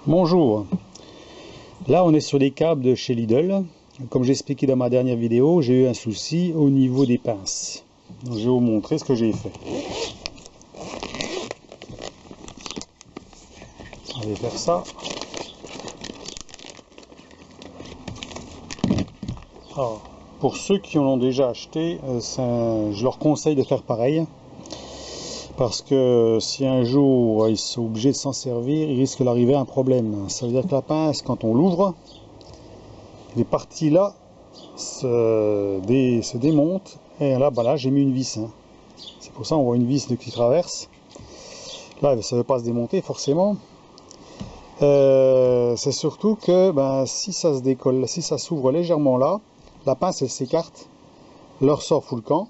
Bonjour, là on est sur les câbles de chez Lidl. Comme j'ai expliqué dans ma dernière vidéo, j'ai eu un souci au niveau des pinces. Donc je vais vous montrer ce que j'ai fait. On va faire ça. Alors, pour ceux qui en ont déjà acheté, je leur conseille de faire pareil. Parce que si un jour ils sont obligés de s'en servir, il risque d'arriver un problème. Ça veut dire que la pince, quand on l'ouvre, les parties là se démontent. Et là, là j'ai mis une vis. C'est pour ça on voit une vis qui traverse. Là, ça ne veut pas se démonter forcément. C'est surtout que si ça se décolle, si ça s'ouvre légèrement là, la pince elle s'écarte, leur sort fout le camp.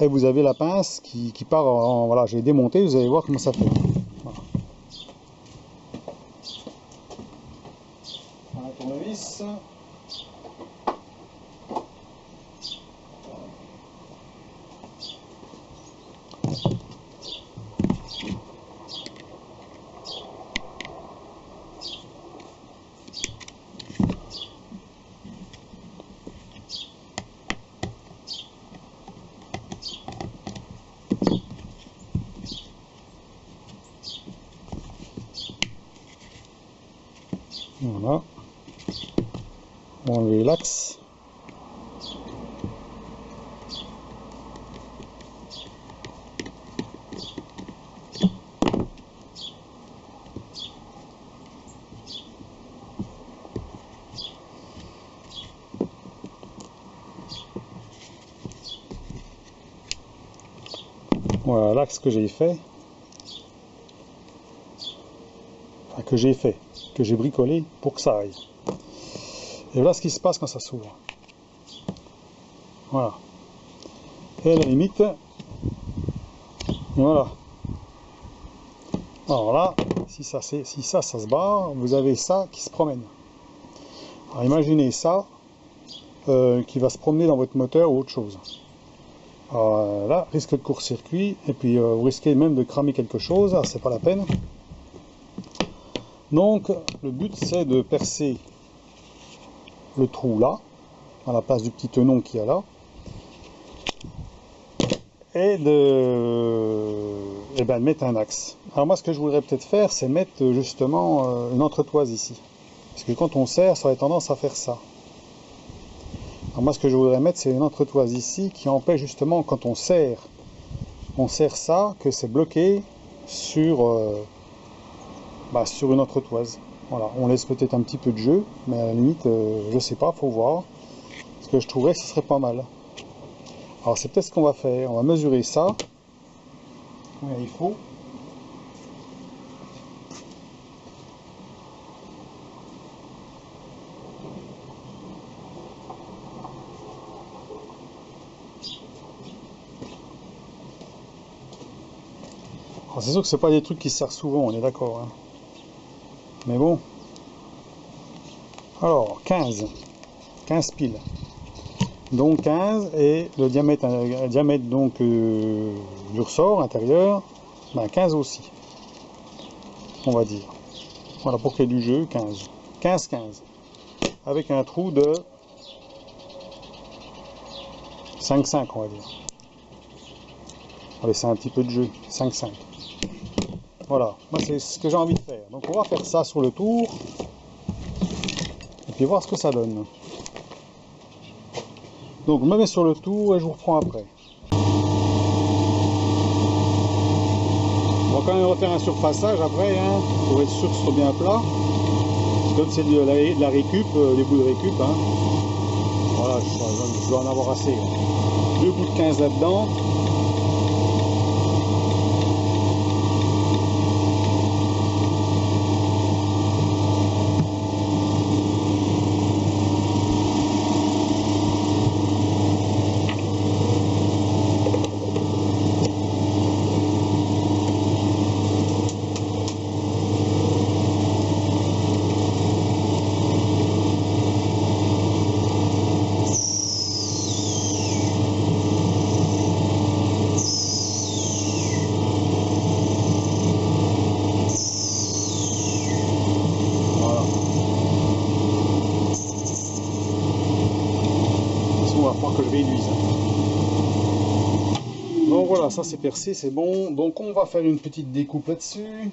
Et vous avez la pince qui part en... Voilà, j'ai démonté, vous allez voir comment ça fait. Voilà. On a le tournevis. Voilà, on va enlever l'axe. Voilà l'axe que j'ai fait. Enfin, que j'ai bricolé pour que ça aille. Et voilà ce qui se passe quand ça s'ouvre. Voilà. Et à la limite, voilà. Alors là, si ça se barre, vous avez ça qui se promène. Alors imaginez ça qui va se promener dans votre moteur ou autre chose. Alors, là, risque de court-circuit, et puis vous risquez même de cramer quelque chose, alors c'est pas la peine. Donc le but c'est de percer le trou là, à la place du petit tenon qu'il y a là, et de mettre un axe. Alors moi ce que je voudrais peut-être faire, c'est mettre justement une entretoise ici. Parce que quand on serre, ça aurait tendance à faire ça. Alors moi ce que je voudrais mettre, c'est une entretoise ici qui empêche justement quand on serre ça, que c'est bloqué sur... sur une entretoise. Voilà, on laisse peut-être un petit peu de jeu, mais à la limite, je sais pas, faut voir. Ce que je trouverais que ce serait pas mal. Alors c'est peut-être ce qu'on va faire. On va mesurer ça. Combien il faut. Alors c'est sûr que c'est pas des trucs qui servent souvent, on est d'accord. Mais bon. Alors, 15 piles. Donc 15 et le diamètre donc du ressort intérieur, 15 aussi. On va dire. Voilà, pour qu'il y ait du jeu, 15. 15. Avec un trou de 5,5 on va dire. On va laisser un petit peu de jeu, 5,5. Voilà, moi c'est ce que j'ai envie de faire. Donc on va faire ça sur le tour. Et puis voir ce que ça donne. Donc je me mets sur le tour et je vous reprends après. On va quand même refaire un surfaçage après, pour être sûr que ce soit bien plat. Comme c'est de la récup, des bouts de récup. Voilà, je dois en avoir assez. 2 bouts de 15 là-dedans. voilà, ça c'est percé, c'est bon. Donc on va faire une petite découpe là-dessus.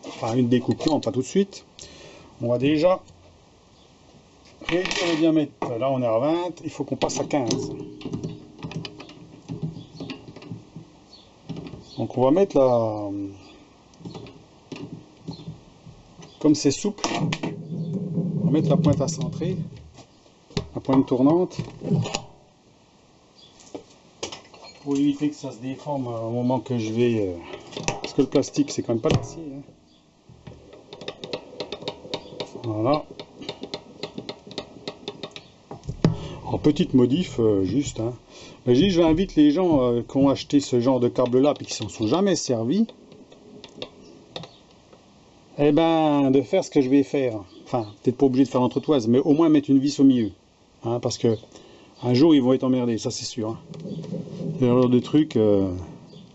Enfin, une découpe, non, pas tout de suite. On va déjà réduire le diamètre. Là, on est à 20, il faut qu'on passe à 15. Donc on va mettre la... Comme c'est souple, on va mettre la pointe à centrer, la pointe tournante, pour éviter que ça se déforme au moment que je vais... Parce que le plastique, c'est quand même pas l'acier. Hein. Voilà. En petite modif, juste. Hein. Mais je invite les gens qui ont acheté ce genre de câble-là et qui s'en sont jamais servis, eh ben, de faire ce que je vais faire. Enfin, peut-être pas obligé de faire l'entretoise, mais au moins mettre une vis au milieu. Hein, parce que un jour, ils vont être emmerdés, ça c'est sûr. Hein. C'est le genre de truc,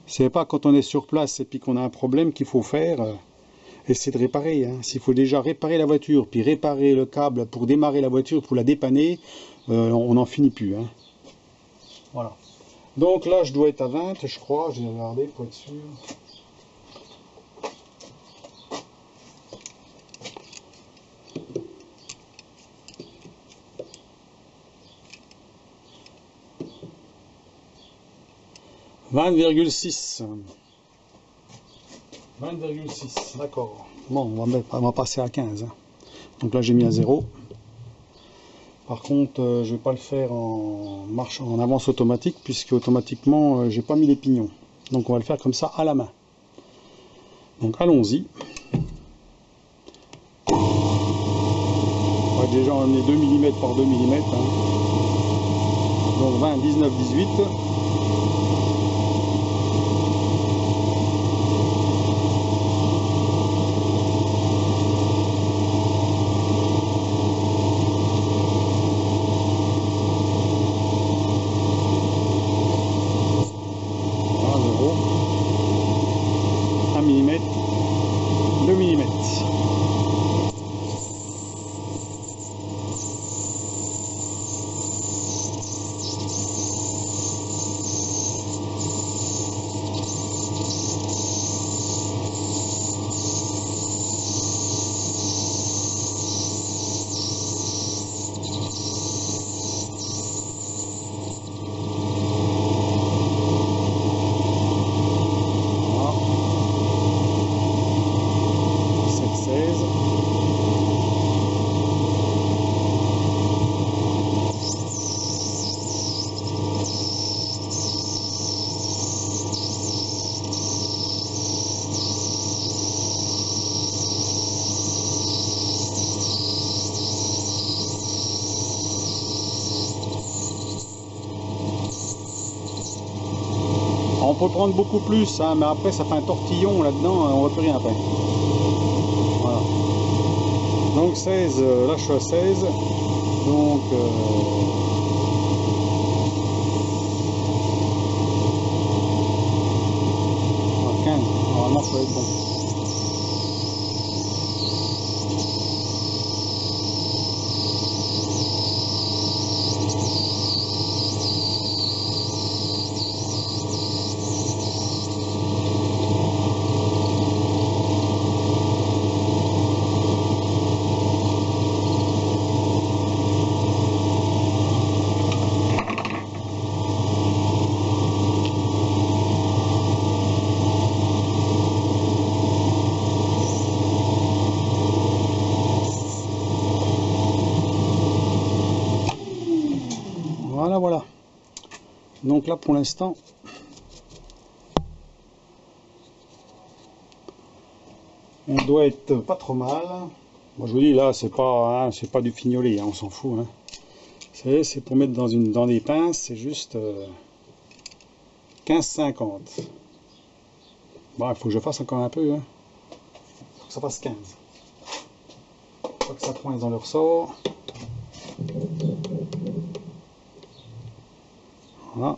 c'est pas quand on est sur place et puis qu'on a un problème qu'il faut faire, essayer de réparer. Hein. S'il faut déjà réparer la voiture, puis réparer le câble pour démarrer la voiture, pour la dépanner, on n'en finit plus. Hein. Voilà. Donc là, je dois être à 20, je crois. Je vais regarder pour être sûr. « 20,6. 20,6, d'accord. Bon, on va passer à 15. Hein. Donc là, j'ai mis à 0. Par contre, je ne vais pas le faire en marche en avance automatique, puisque automatiquement, j'ai pas mis les pignons. Donc on va le faire comme ça à la main. Donc allons-y. On va déjà emmener 2 mm par 2 mm. Hein. Donc 20, 19, 18. On peut prendre beaucoup plus, hein, mais après ça fait un tortillon là-dedans, on ne voit plus rien après. Voilà. Donc 16, là je suis à 16. Donc 15, normalement ça va être bon. Voilà. Donc là pour l'instant, on doit être pas trop mal. Moi je vous dis là, c'est pas du fignolet, hein, on s'en fout. Hein. C'est pour mettre dans des pinces, c'est juste 15,50. Bon, il faut que je fasse encore un peu. Hein. Il faut que ça fasse 15. Faut que ça coince dans le ressort. Voilà.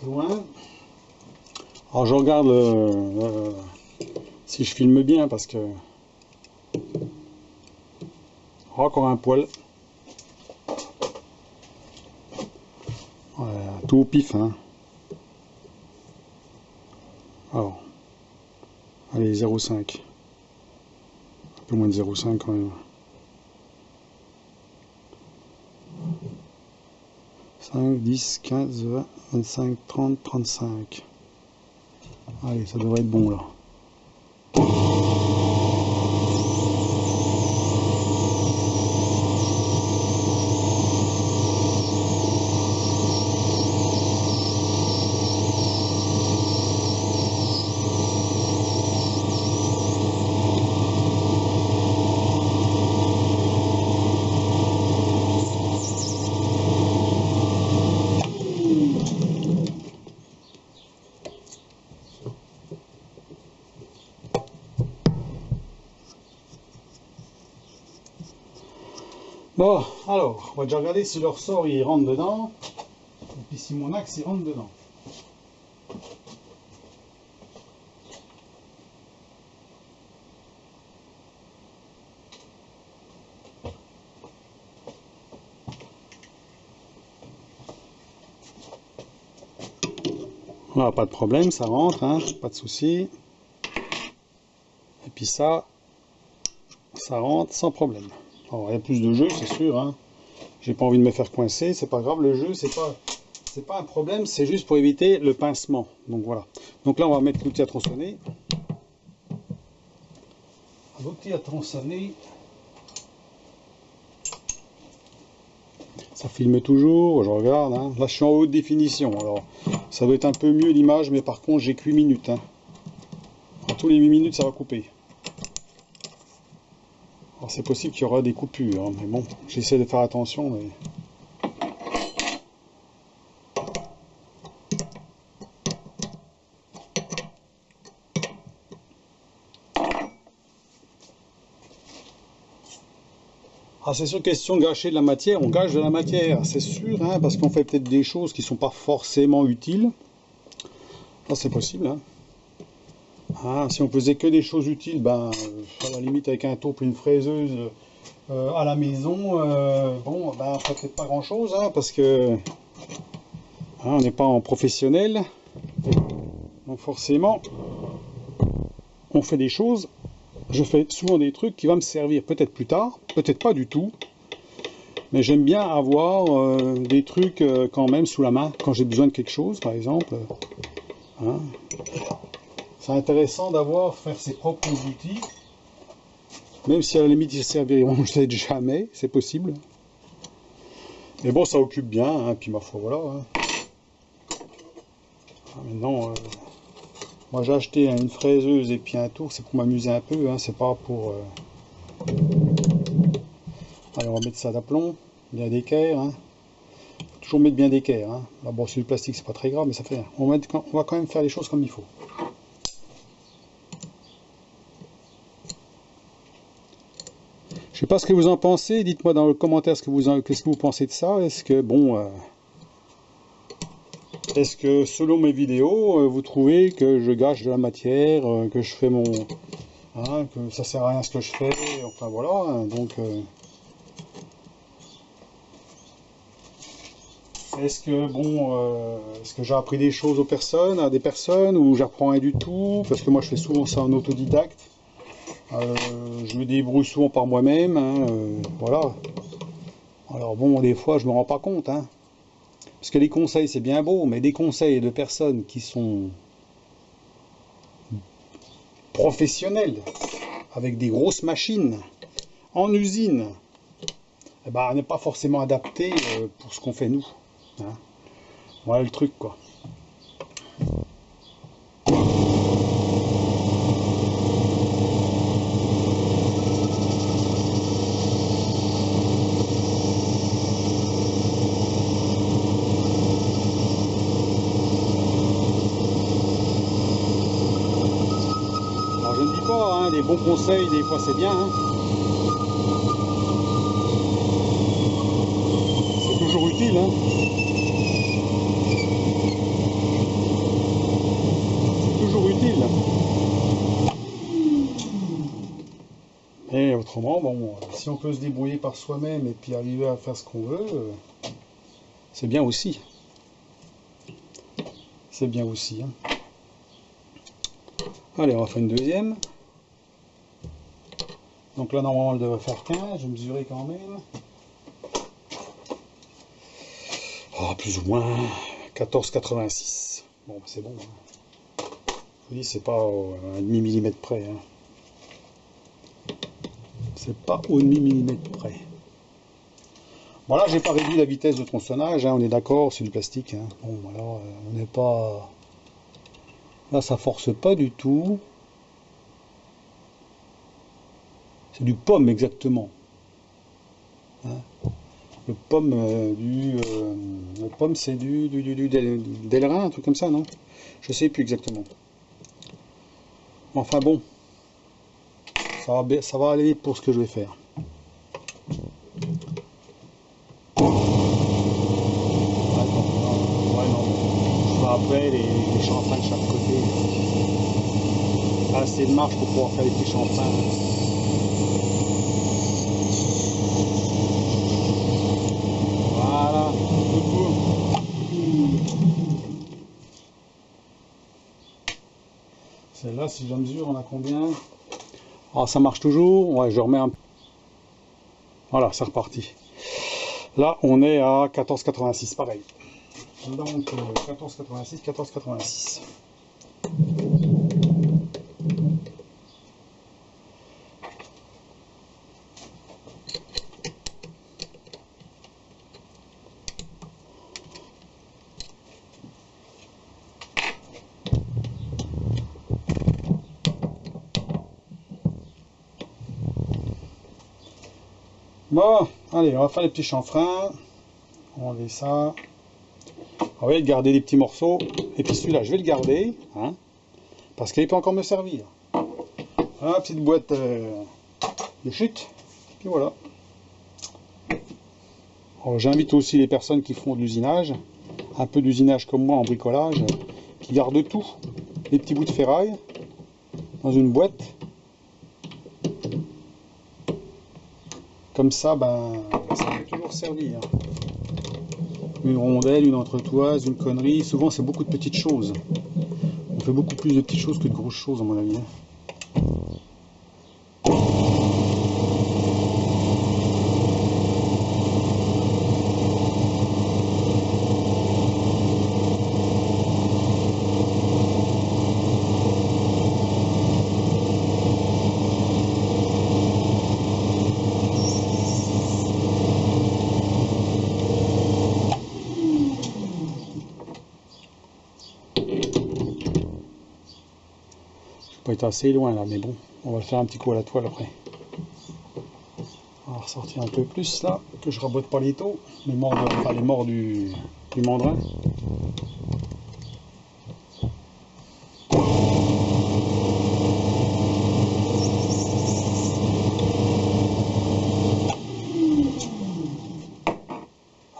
loin. Alors je regarde si je filme bien parce que encore un poil. Voilà, tout au pif, hein. Alors, allez, 0,5. Un peu moins de 0,5 quand même. 5, 10, 15, 20, 25, 30, 35. Allez, ça devrait être bon là. Bon, alors, on va déjà regarder si le ressort il rentre dedans, et puis si mon axe il rentre dedans. Voilà, pas de problème, ça rentre, hein, pas de souci. Et puis ça rentre sans problème. Alors, il y a plus de jeu, c'est sûr, hein. J'ai pas envie de me faire coincer, c'est pas grave, le jeu, c'est pas un problème, c'est juste pour éviter le pincement. Donc voilà. Donc là, on va mettre l'outil à tronçonner. L'outil à tronçonner. Ça filme toujours, je regarde, hein. Là je suis en haute définition, alors ça doit être un peu mieux l'image, mais par contre j'ai que 8 minutes. Hein. Alors, tous les 8 minutes ça va couper. Alors c'est possible qu'il y aura des coupures, hein, mais bon, j'essaie de faire attention. Mais... Ah, c'est sûr, question de gâcher de la matière, on gâche de la matière, c'est sûr, hein, parce qu'on fait peut-être des choses qui ne sont pas forcément utiles. Ça c'est possible. Hein. Ah, si on faisait que des choses utiles, ben, à la limite avec un taupe et une fraiseuse à la maison, bon, ben, on ferait peut-être pas grand-chose, hein, parce que hein, on n'est pas en professionnel. Donc forcément, on fait des choses. Je fais souvent des trucs qui vont me servir peut-être plus tard, peut-être pas du tout. Mais j'aime bien avoir des trucs quand même sous la main, quand j'ai besoin de quelque chose, par exemple. Hein. C'est intéressant d'avoir, faire ses propres outils. Même si à la limite ils ne serviront peut-être jamais, c'est possible. Mais bon, ça occupe bien, hein, puis ma foi, voilà. Hein. Maintenant... moi j'ai acheté une fraiseuse et puis un tour, c'est pour m'amuser un peu, hein, c'est pas pour... Allez, on va mettre ça d'aplomb, bien d'équerre. Hein. Faut toujours mettre bien d'équerre. Hein. Là, bon, c'est du plastique, c'est pas très grave, mais ça fait rien. On va quand même faire les choses comme il faut. Je sais pas ce que vous en pensez, dites-moi dans le commentaire qu'est-ce que vous pensez de ça. Est-ce que, bon... est-ce que selon mes vidéos, vous trouvez que je gâche de la matière, que je fais mon... Hein, que ça sert à rien ce que je fais, enfin voilà, hein, donc... est-ce que, bon, est-ce que j'ai appris des choses à des personnes, ou j'apprends rien du tout, parce que moi je fais souvent ça en autodidacte. Je me débrouille souvent par moi-même, hein, voilà. Alors bon, des fois je me rends pas compte, hein. Parce que les conseils, c'est bien beau, mais des conseils de personnes qui sont professionnelles, avec des grosses machines, en usine, eh ben, on n'est pas forcément adapté pour ce qu'on fait nous. Hein. Voilà le truc, quoi. Les bons conseils, des fois c'est bien. Hein. C'est toujours utile. Hein. Et autrement, bon, si on peut se débrouiller par soi-même et puis arriver à faire ce qu'on veut, c'est bien aussi. C'est bien aussi. Hein. Allez, on va faire une deuxième. Donc là, normalement, elle devrait faire 15. Je vais mesurer quand même. Oh, plus ou moins 14,86. Bon, c'est bon. Hein. Je vous dis, c'est pas à un demi-millimètre près. Hein. C'est pas au demi-millimètre près. Bon, là, j'ai pas réduit la vitesse de tronçonnage. Hein, on est d'accord, c'est du plastique. Hein. Bon, voilà, on n'est pas... Là, ça force pas du tout. C'est du pomme, exactement. Hein. Le pomme, le pomme c'est du d'Elrin, un truc comme ça, non? Je sais plus exactement. Enfin bon, ça va aller pour ce que je vais faire. Ouais, non, je ferai après les chanfreins de chaque côté. Assez de marge pour pouvoir faire les petits chanfreins. Voilà. Celle-là, si je la mesure, on a combien? Ah, ça marche toujours. Ouais, je remets un... Voilà, c'est reparti. Là, on est à 14,86, pareil. Donc, 14,86, 14,86. Bon, allez, on va faire les petits chanfreins. On va ça. On va garder les petits morceaux. Et puis celui-là, je vais le garder. Hein, parce qu'il peut encore me servir. Voilà, petite boîte de chute. Puis voilà. J'invite aussi les personnes qui font de l'usinage. Un peu d'usinage comme moi en bricolage. Qui gardent tout. Les petits bouts de ferraille. Dans une boîte. Comme ça, ben, ça peut toujours servir. Une rondelle, une entretoise, une connerie. Souvent, c'est beaucoup de petites choses. On fait beaucoup plus de petites choses que de grosses choses, à mon avis. Pas été assez loin là, mais bon, on va faire un petit coup à la toile après. On va ressortir un peu plus là, que je rabote pas les taux, les morts, enfin, les morts du mandrin.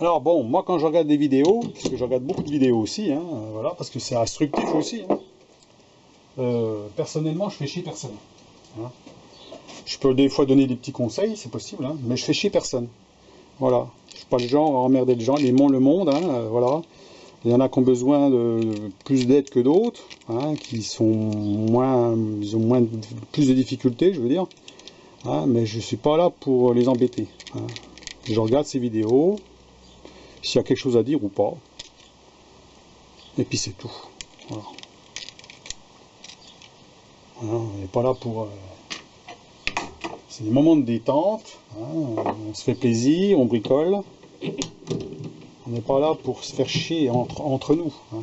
Alors bon, moi quand je regarde des vidéos, parce que je regarde beaucoup de vidéos aussi, hein, voilà, parce que c'est instructif aussi. Hein. Personnellement, je fais chier personne. Hein. Je peux des fois donner des petits conseils, c'est possible, hein, mais je fais chier personne. Voilà. Je suis pas le genre à emmerder les gens, le monde, hein, voilà. Il y en a qui ont besoin de plus d'aide que d'autres, hein, qui sont ils ont plus de difficultés, je veux dire. Hein, mais je suis pas là pour les embêter. Hein. Je regarde ces vidéos, s'il y a quelque chose à dire ou pas. Et puis c'est tout. Voilà. Voilà, on n'est pas là pour... C'est des moments de détente, hein, on se fait plaisir, on bricole. On n'est pas là pour se faire chier entre nous. Hein.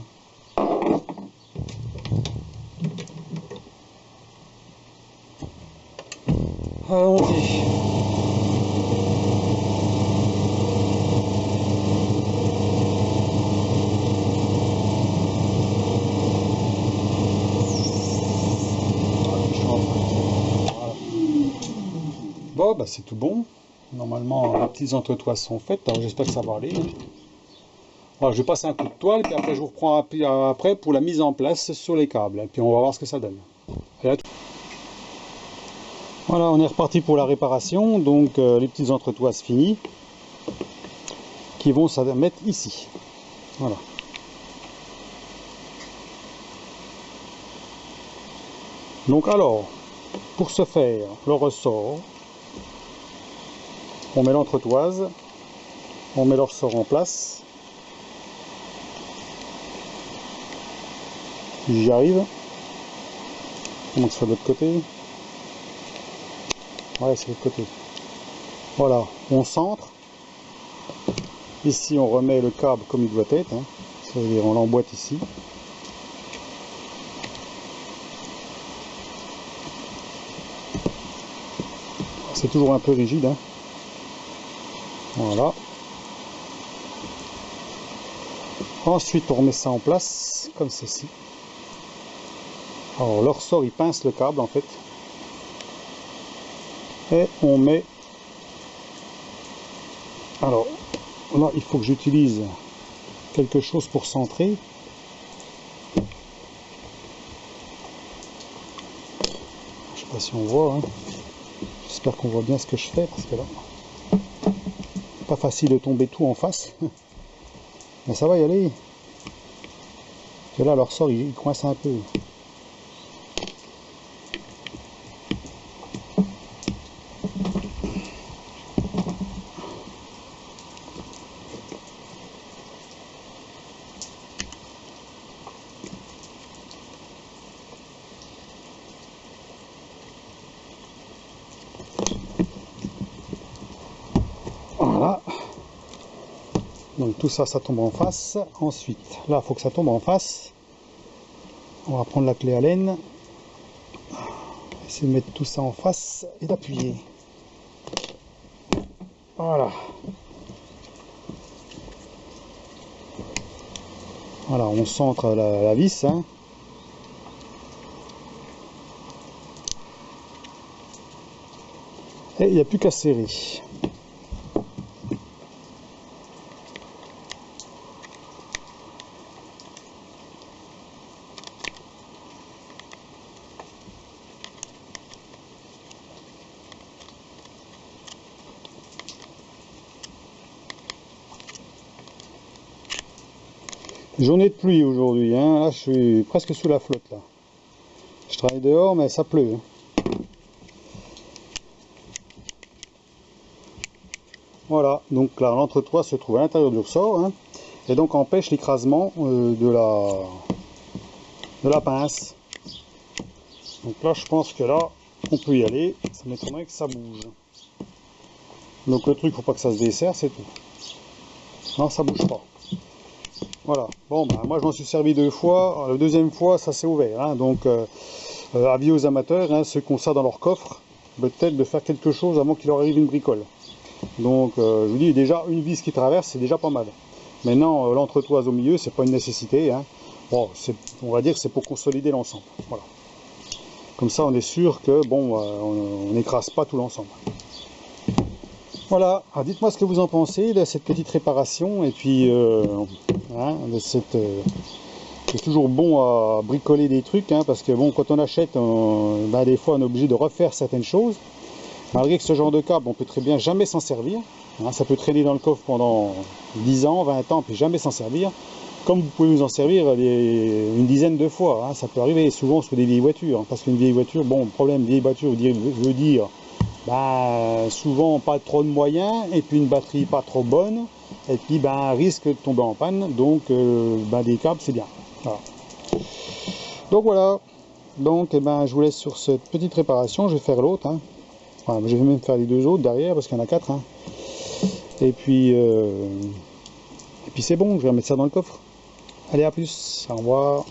Allons-y. Bon, bah c'est tout bon. Normalement, les petites entretoises sont faites. Alors j'espère que ça va aller. Alors, je vais passer un coup de toile, puis après je vous reprends après pour la mise en place sur les câbles. Et puis on va voir ce que ça donne. Voilà, on est reparti pour la réparation, donc les petites entretoises finies qui vont se mettre ici. Voilà. Donc alors, pour ce faire, le ressort, on met l'entretoise, on met le ressort en place. J'y arrive. On monte sur l'autre côté. Ouais, c'est l'autre côté. Voilà, on centre. Ici, on remet le câble comme il doit être. Hein. C'est-à-dire, on l'emboîte ici. C'est toujours un peu rigide. Hein. Voilà. Ensuite, on remet ça en place, comme ceci. Alors, le ressort, il pince le câble, en fait. Et on met... Alors, là, il faut que j'utilise quelque chose pour centrer. Je sais pas si on voit. Hein. J'espère qu'on voit bien ce que je fais, parce que là, pas facile de tomber tout en face. Mais ça va y aller. Et là, le ressort, il coince un peu. Voilà. Donc tout ça, ça tombe en face. Ensuite, là, il faut que ça tombe en face. On va prendre la clé Allen. Essayer de mettre tout ça en face et d'appuyer. Voilà. Voilà, on centre la vis. Hein. Et il n'y a plus qu'à serrer. Journée de pluie aujourd'hui, hein. Là je suis presque sous la flotte là. Je travaille dehors mais ça pleut. Hein. Voilà, donc là l'entretoise se trouve à l'intérieur du ressort hein, et donc empêche l'écrasement de la pince. Donc là je pense que là on peut y aller, ça m'étonnerait que ça bouge. Donc le truc, faut pas que ça se desserre, c'est tout. Non, ça bouge pas. Voilà, bon ben moi je m'en suis servi 2 fois, la deuxième fois ça s'est ouvert, hein, donc avis aux amateurs, hein, ceux qui ont ça dans leur coffre, peut-être de faire quelque chose avant qu'il leur arrive une bricole. Donc je vous dis, déjà une vis qui traverse c'est déjà pas mal. Maintenant l'entretoise au milieu c'est pas une nécessité, hein. Bon, on va dire que c'est pour consolider l'ensemble, voilà. Comme ça on est sûr que bon, on n'écrase pas tout l'ensemble. Voilà, dites-moi ce que vous en pensez de cette petite réparation et puis hein, c'est toujours bon à bricoler des trucs hein, parce que bon, quand on achète, ben, des fois on est obligé de refaire certaines choses. Malgré que ce genre de câble, on peut très bien jamais s'en servir. Hein, ça peut traîner dans le coffre pendant 10 ans, 20 ans, puis jamais s'en servir. Comme vous pouvez vous en servir une dizaine de fois. Hein, ça peut arriver souvent sur des vieilles voitures. Hein, parce qu'une vieille voiture, bon, le problème, vieille voiture veut dire ben, souvent pas trop de moyens, et puis une batterie pas trop bonne, et puis ben, risque de tomber en panne. Donc ben, des câbles, c'est bien. Voilà. Donc voilà. Donc eh ben, je vous laisse sur cette petite réparation. Je vais faire l'autre. Hein. Enfin, je vais même faire les 2 autres derrière parce qu'il y en a 4. Hein. Et puis c'est bon, je vais remettre ça dans le coffre. Allez, à plus, au revoir.